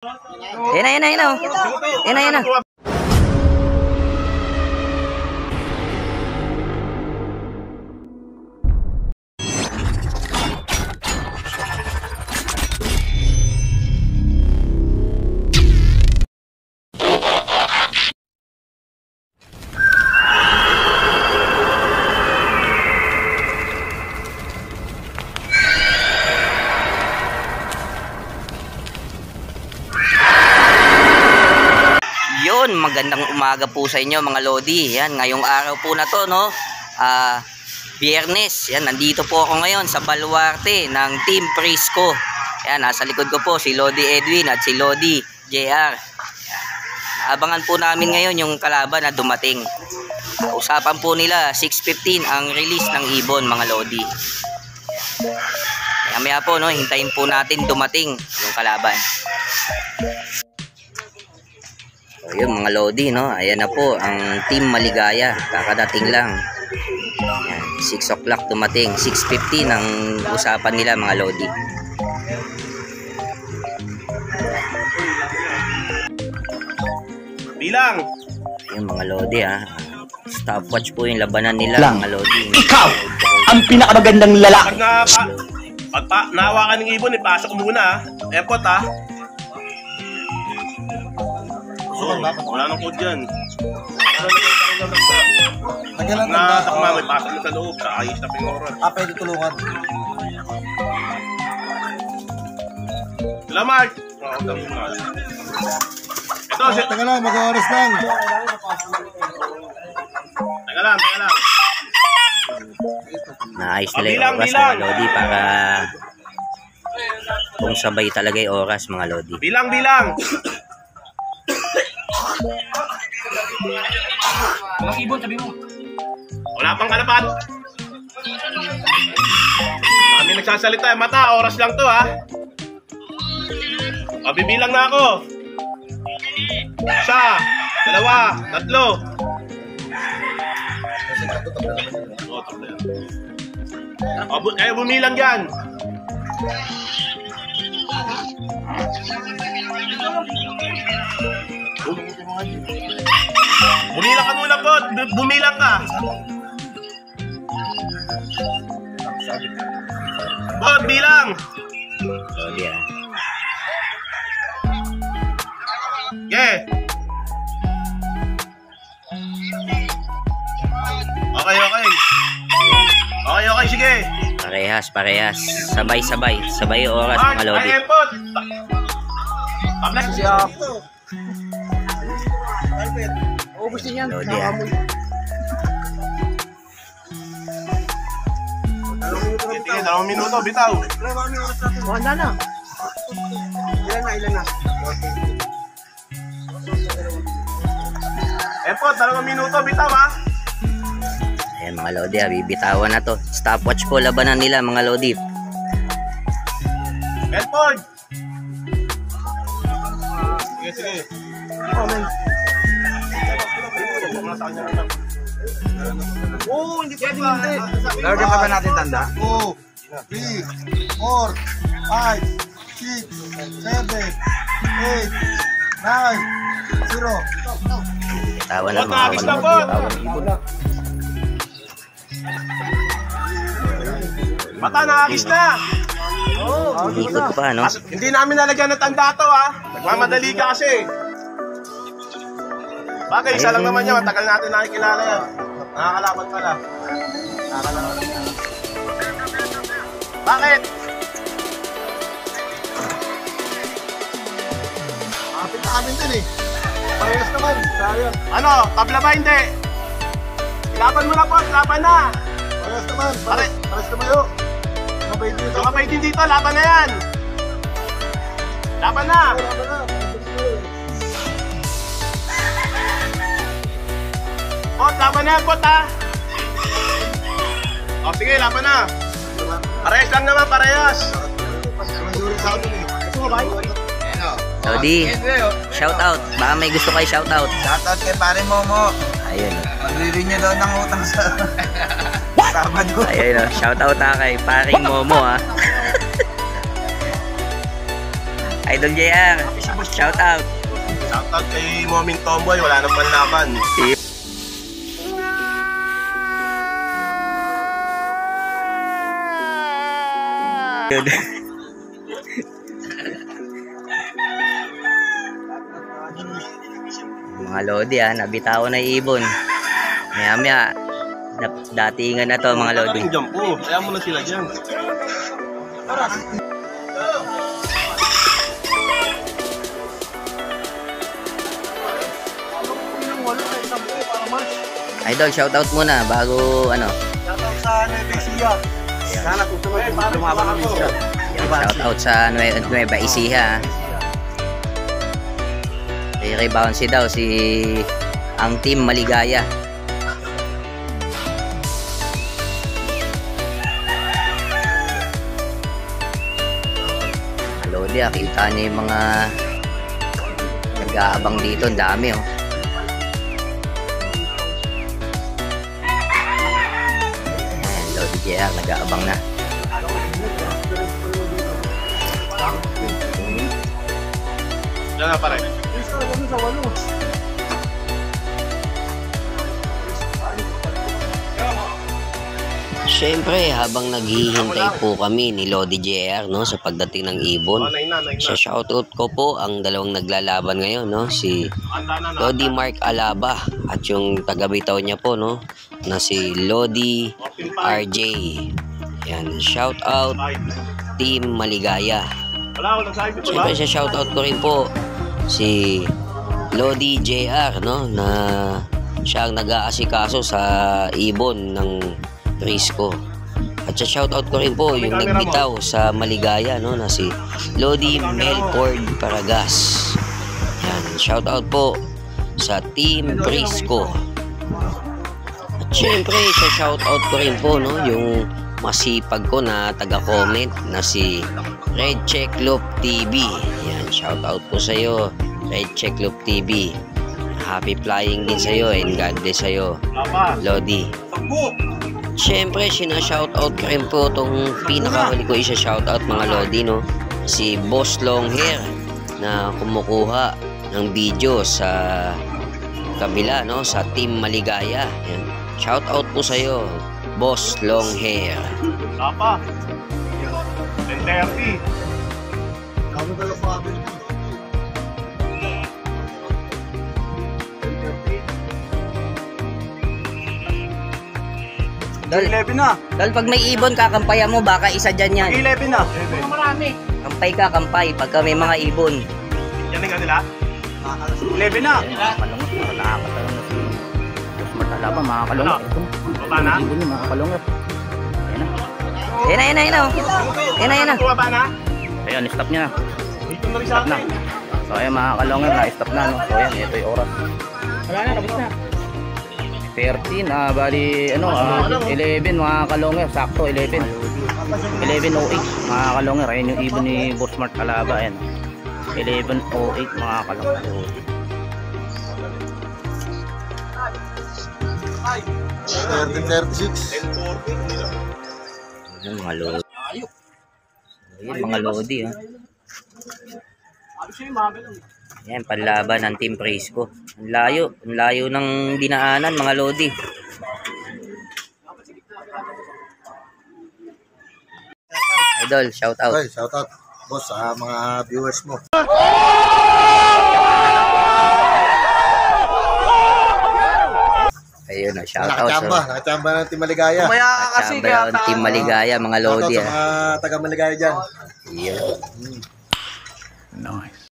Ayan na, ayan na, ayan na. Ayan na, ayan na. Yun, magandang umaga po sa inyo mga Lodi. Yan, ngayong araw po na to, no? Biyernes. Yan, nandito po ako ngayon sa baluarte ng Team Prisco. Yan, nasa likod ko po si Lodi Edwin at si Lodi JR. Abangan po namin ngayon yung kalaban na dumating. Usapan po nila 6:15 ang release ng ibon mga Lodi. Maya po, no, hintayin po natin dumating yung kalaban. So, yun mga Lodi, no? Ayan na po ang Team Maligaya. Kakadating lang. Ayan, 6 o'clock dumating. 6:15 ang usapan nila mga Lodi. Bilang! Ayun mga Lodi, ha. Stopwatch po yung labanan nila mga Lodi. Ikaw ang pinakamagandang lalaki. Pag nahawakan ng ibon, ipasok muna, ha. Epot, ha. Wala nang code dyan. Takma, may pasok mo sa loob. Ayos na pingoran. Pwede tulungan. Sila, Mark! Ito, Teka lang, mag-oras lang. Teka lang. Naayos nila yung oras mga Lodi para kung sabay talaga yung oras mga Lodi. Bilang! Walang ibon, sabi mo. Wala pang kalapat. Kami nagsasalita. Mata, oras lang to, ha. Bibilang na ako. 1, 2, 3. Kaya bumilang dyan. Bumilang ka muna po. Bumilang ka. Bod, bilang. Lodi, ha. Okay. Okay, sige. Parehas. Sabay yung oras mga Lodi. Ay, Epot. Ubus din yan. Lodi, ha. Sige, 2 minuto, bitaw. Handa na. Ilan na? Epot, 2 minuto, bitaw, ha. Ayan mga Lodi, ha. Bibitawan na to. Stopwatch po labanan nila mga Lodi. Epot. Sige. Hindi pwede hindi. Lagyan pa ba natin tanda? 2, 3, 4, 5, 6, 7, 8, 9, 0. Bitawan na mga Agis na, Lodi. Bod. Mata, nakakis na. Ikot pa, no? Hindi namin nalagyan ng tanda to, ha. Nagmamadali ka kasi. Bakit? Isa lang naman yan. Matagal natin nakikilala yan. Nakakalaban pala. Bakit? Kapit na amin din eh. Parehas naman. Sayang. Ano? Tabla ba hindi? Laban mo na po. Laban na. Parehas naman. Parehas naman yun. Mabait din ito. Sumabay din dito. Laban na yan. Laban na. Pot, laban na yan, Pot, ha? O, sige, laban na. Parehas lang naman, parehas. Lodi, shout out. Baka may gusto kayo shout out. Shoutout kay pare Momo. Ayun. Magbibigay niya daw ng utang sa Sabado. Ayun, shout out na kay paring Momo, ha. Idol JR. Shout out. Shoutout kay Moming Tomboy, wala nang panlaban. Mga lodi nabitawan na ibon. Maya datingan na to mga lodi. Ang jump po, kaya mo na sila dyan. Idol, shout out muna bago ano. Shoutout sa Nebesia. Sana kung lumaban ng Nebesia. Shout out sa Nueva Ecija. I-rebound si daw si ang team Maligaya. Lodi, kita niyo yung mga nag-aabang dito, ang dami oh. Ayan, Lodi JR, nag-aabang na. Diyan na pare. Siyempre, habang naghihintay po kami ni Lodi JR no, sa pagdating ng ibon, sa shoutout ko po ang dalawang naglalaban ngayon, no, si Lodi Mark Alaba at yung taga-bitaw niya po, no, na si Lodi RJ. Yan, shoutout Team Maligaya. Siyempre, sa shoutout ko rin po si Lodi JR, no, na siya ang nag-aasikaso sa ibon ng Prisco. At sa shoutout ko rin po yung nagbitaw sa Maligaya, no, na si Lodi Melford Paragas. Yan, shoutout po sa Team Prisco. At syempre sa shoutout ko rin po, no, yung masipag ko na taga-comment na si Red Check Loop TV. Yan, shoutout po sa iyo, Red Check Loop TV. Happy flying din sa iyo and God bless sa iyo, Lodi. Siyempre, sina-shoutout ko rin po itong pinakahuli ko isa-shoutout mga Lodi, no? Si Boss Longhair na kumukuha ng video sa kabila, no? Sa Team Maligaya. Yan. Shoutout po sa iyo, Boss Longhair. Papa. 10:30. Dol, 11 na. Dol, pag may ibon kakampayan mo, baka isa dyan yan. 11 na. Kampay ka, kampay, pagka may mga ibon. Yan nga nila. 11 na. Nakakatalong na si Boss Mart Alaba, mga kalungat. Ano? Baba na? Ibon niya, mga kalungat. Yan na. Yan na. Baba na? Ayan, stop niya. Dito na rin sa Na. akin. So ayan mga kalungat, na-stop na. No? So ayan, ito yung oras. Wala na, tapos na. 13, bali, 11 mga kalungat. Sakto, 11. 11:08 mga kalungat. Ayan yung ibon ni Boss Mart Alaba. Ayan. 11:08 mga kalungat. 13:36. Yan, mga Lodi. Ayan, mga Lodi, ha. Yan, panlaban ng Team Prisco. Ang layo ng dinaanan, mga Lodi. Idol, shout out. Okay, shoutout boss sa mga viewers mo. Ayun, shout out. Nakachamba ng Team Maligaya. Kumaya ka kasi kaya Ng Team Maligaya, mga Lodi, Shoutout sa ha. mga taga Maligaya dyan. Ayun. Nice.